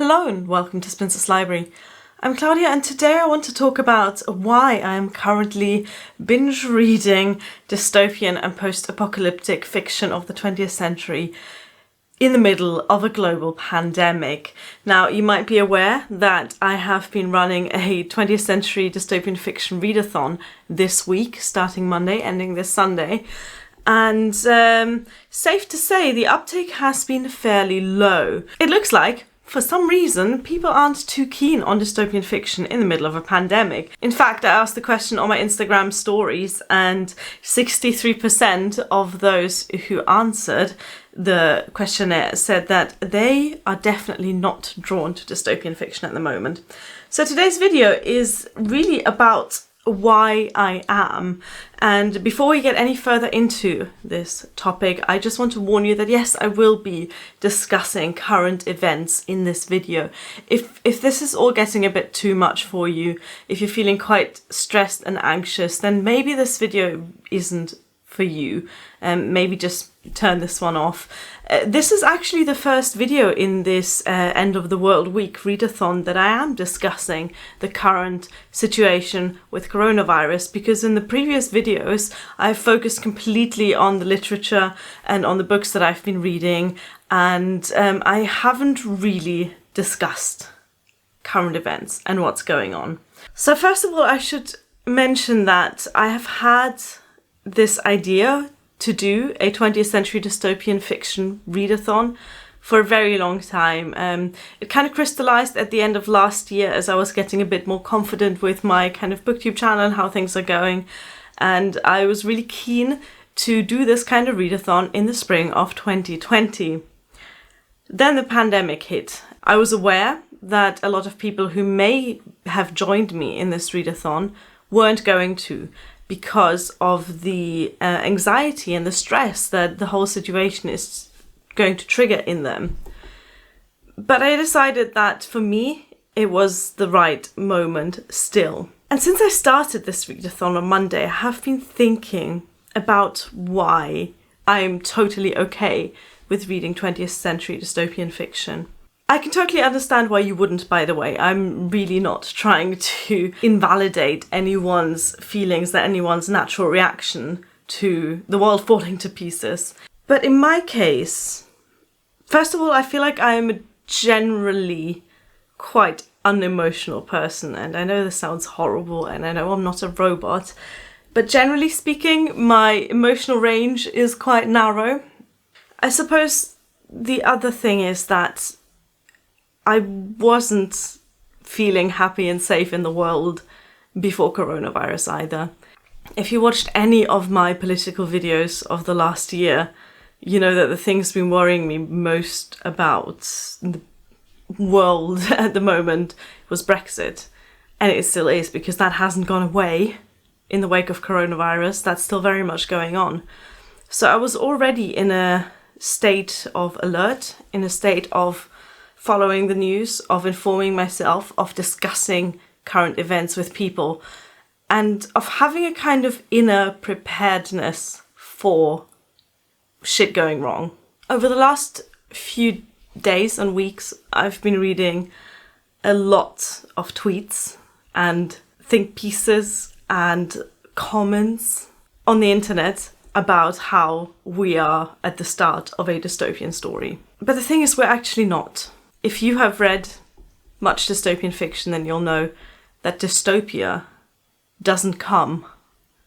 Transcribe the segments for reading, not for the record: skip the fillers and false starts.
Hello and welcome to Spinster's Library. I'm Claudia and today I want to talk about why I am currently binge reading dystopian and post-apocalyptic fiction of the 20th century in the middle of a global pandemic. Now, you might be aware that I have been running a 20th century dystopian fiction readathon this week, starting Monday, ending this Sunday. And safe to say, the uptake has been fairly low. It looks like, for some reason, people aren't too keen on dystopian fiction in the middle of a pandemic. In fact, I asked the question on my Instagram stories and 63% of those who answered the questionnaire said that they are definitely not drawn to dystopian fiction at the moment. So today's video is really about why I am. And before we get any further into this topic, I just want to warn you that yes, I will be discussing current events in this video. If this is all getting a bit too much for you, if you're feeling quite stressed and anxious, then maybe this video isn't for you. Maybe just turn this one off. This is actually the first video in this End of the World Week readathon that I am discussing the current situation with coronavirus, because in the previous videos I've focused completely on the literature and on the books that I've been reading, and I haven't really discussed current events and what's going on. So first of all, I should mention that I have had this idea to do a 20th century dystopian fiction readathon for a very long time. It kind of crystallized at the end of last year as I was getting a bit more confident with my kind of booktube channel and how things are going. And I was really keen to do this kind of readathon in the spring of 2020. Then the pandemic hit. I was aware that a lot of people who may have joined me in this readathon weren't going to, because of the anxiety and the stress that the whole situation is going to trigger in them. But I decided that for me, it was the right moment still. And since I started this readathon on Monday, I have been thinking about why I'm totally okay with reading 20th century dystopian fiction. I can totally understand why you wouldn't, by the way. I'm really not trying to invalidate anyone's feelings, anyone's natural reaction to the world falling to pieces. But in my case, first of all, I feel like I'm a generally quite unemotional person. And I know this sounds horrible, and I know I'm not a robot, but generally speaking, my emotional range is quite narrow. I suppose the other thing is that I wasn't feeling happy and safe in the world before coronavirus either. If you watched any of my political videos of the last year, you know that the thing's been worrying me most about the world at the moment was Brexit. And it still is, because that hasn't gone away in the wake of coronavirus. That's still very much going on. So I was already in a state of alert, in a state of following the news, of informing myself, of discussing current events with people, and of having a kind of inner preparedness for shit going wrong. Over the last few days and weeks, I've been reading a lot of tweets and think pieces and comments on the internet about how we are at the start of a dystopian story. But the thing is, we're actually not. If you have read much dystopian fiction, then you'll know that dystopia doesn't come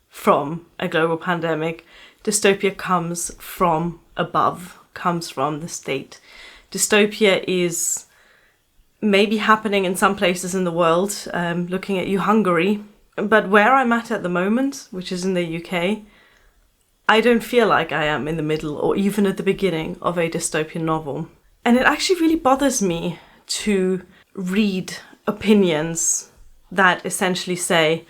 from a global pandemic. Dystopia comes from above, comes from the state. Dystopia is maybe happening in some places in the world, looking at you, Hungary. But where I'm at the moment, which is in the UK, I don't feel like I am in the middle or even at the beginning of a dystopian novel. And it actually really bothers me to read opinions that essentially say,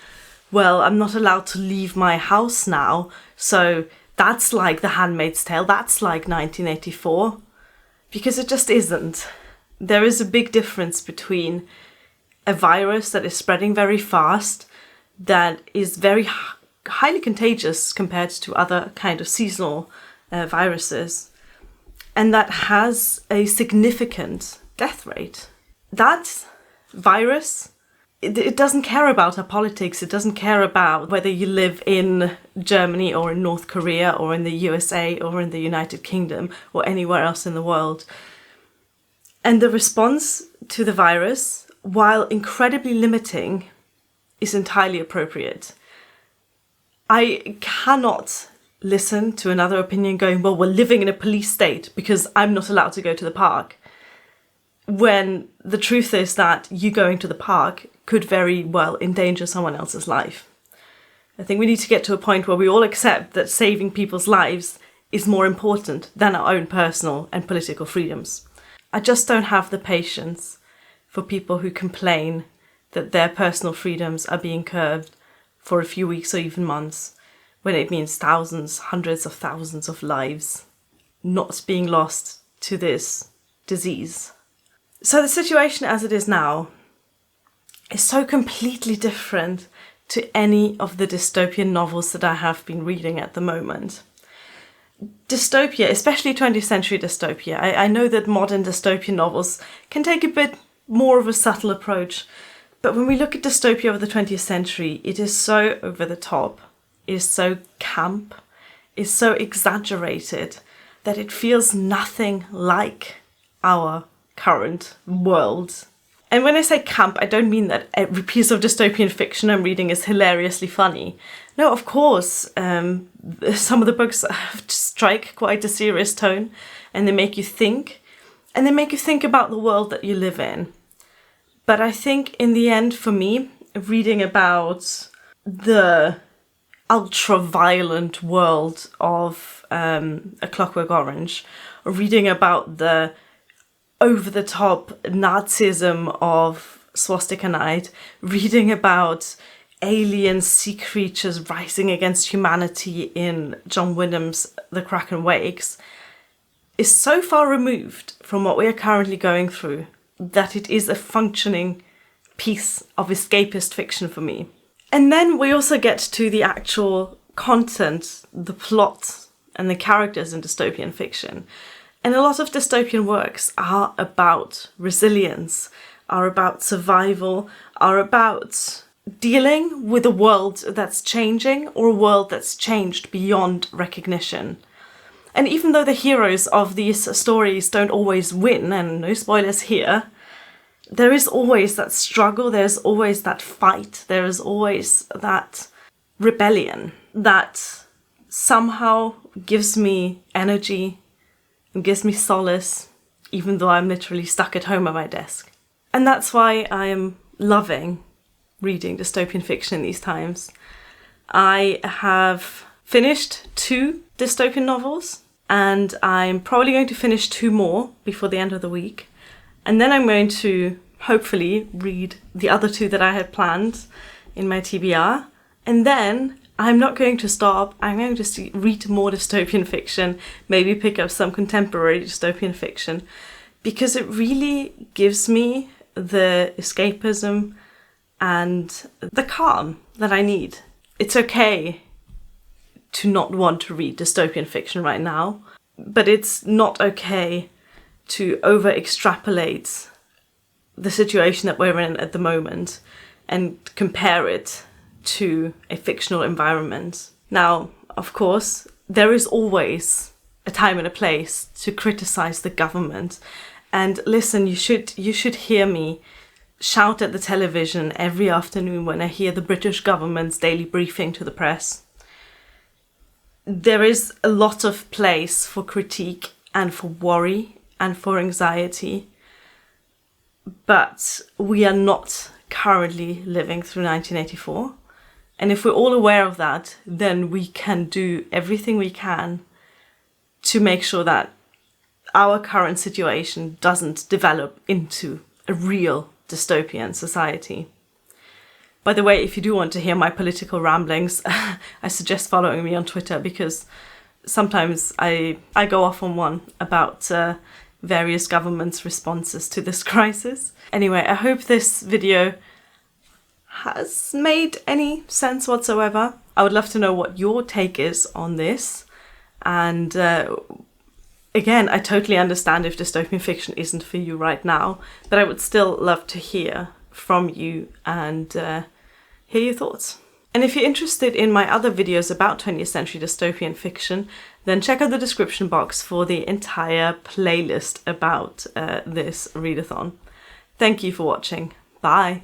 well, I'm not allowed to leave my house now, so that's like The Handmaid's Tale, that's like 1984. Because it just isn't. There is a big difference between a virus that is spreading very fast, that is very highly contagious compared to other kind of seasonal viruses, and that has a significant death rate. that virus, it doesn't care about our politics. It doesn't care about whether you live in Germany or in North Korea or in the USA or in the United Kingdom or anywhere else in the world. And the response to the virus, while incredibly limiting, is entirely appropriate. I cannot listen to another opinion going, well, we're living in a police state because I'm not allowed to go to the park. When the truth is that you going to the park could very well endanger someone else's life. I think we need to get to a point where we all accept that saving people's lives is more important than our own personal and political freedoms. I just don't have the patience for people who complain that their personal freedoms are being curbed for a few weeks or even months, when it means thousands, hundreds of thousands of lives not being lost to this disease. So the situation as it is now is so completely different to any of the dystopian novels that I have been reading at the moment. Dystopia, especially 20th century dystopia, I know that modern dystopian novels can take a bit more of a subtle approach, but when we look at dystopia of the 20th century, it is so over the top, it is so camp, it's so exaggerated that it feels nothing like our current world. And when I say camp, I don't mean that every piece of dystopian fiction I'm reading is hilariously funny. No, of course, some of the books strike quite a serious tone, and they make you think, and they make you think about the world that you live in. But I think in the end, for me, reading about the ultra-violent world of A Clockwork Orange, or reading about the over-the-top Nazism of Swastika Night, reading about alien sea creatures rising against humanity in John Wyndham's The Kraken Wakes, is so far removed from what we are currently going through that it is a functioning piece of escapist fiction for me. And then we also get to the actual content, the plot, and the characters in dystopian fiction. And a lot of dystopian works are about resilience, are about survival, are about dealing with a world that's changing or a world that's changed beyond recognition. And even though the heroes of these stories don't always win, and no spoilers here, there is always that struggle, there's always that fight, there is always that rebellion that somehow gives me energy and gives me solace, even though I'm literally stuck at home at my desk. And that's why I am loving reading dystopian fiction these times. I have finished 2 dystopian novels, and I'm probably going to finish 2 more before the end of the week. And then I'm going to hopefully read the other 2 that I had planned in my TBR. And then I'm not going to stop. I'm going to read more dystopian fiction, maybe pick up some contemporary dystopian fiction, because it really gives me the escapism and the calm that I need. It's okay to not want to read dystopian fiction right now, but it's not okay to over-extrapolate the situation that we're in at the moment and compare it to a fictional environment. Now, of course, there is always a time and a place to criticize the government. And listen, you should hear me shout at the television every afternoon when I hear the British government's daily briefing to the press. There is a lot of place for critique and for worry and for anxiety, but we are not currently living through 1984. And if we're all aware of that, then we can do everything we can to make sure that our current situation doesn't develop into a real dystopian society. By the way, if you do want to hear my political ramblings, I suggest following me on Twitter, because sometimes I go off on one about various governments' responses to this crisis. Anyway, I hope this video has made any sense whatsoever. I would love to know what your take is on this, and again, I totally understand if dystopian fiction isn't for you right now, but I would still love to hear from you and hear your thoughts. And if you're interested in my other videos about 20th century dystopian fiction, then check out the description box for the entire playlist about this readathon. Thank you for watching. Bye!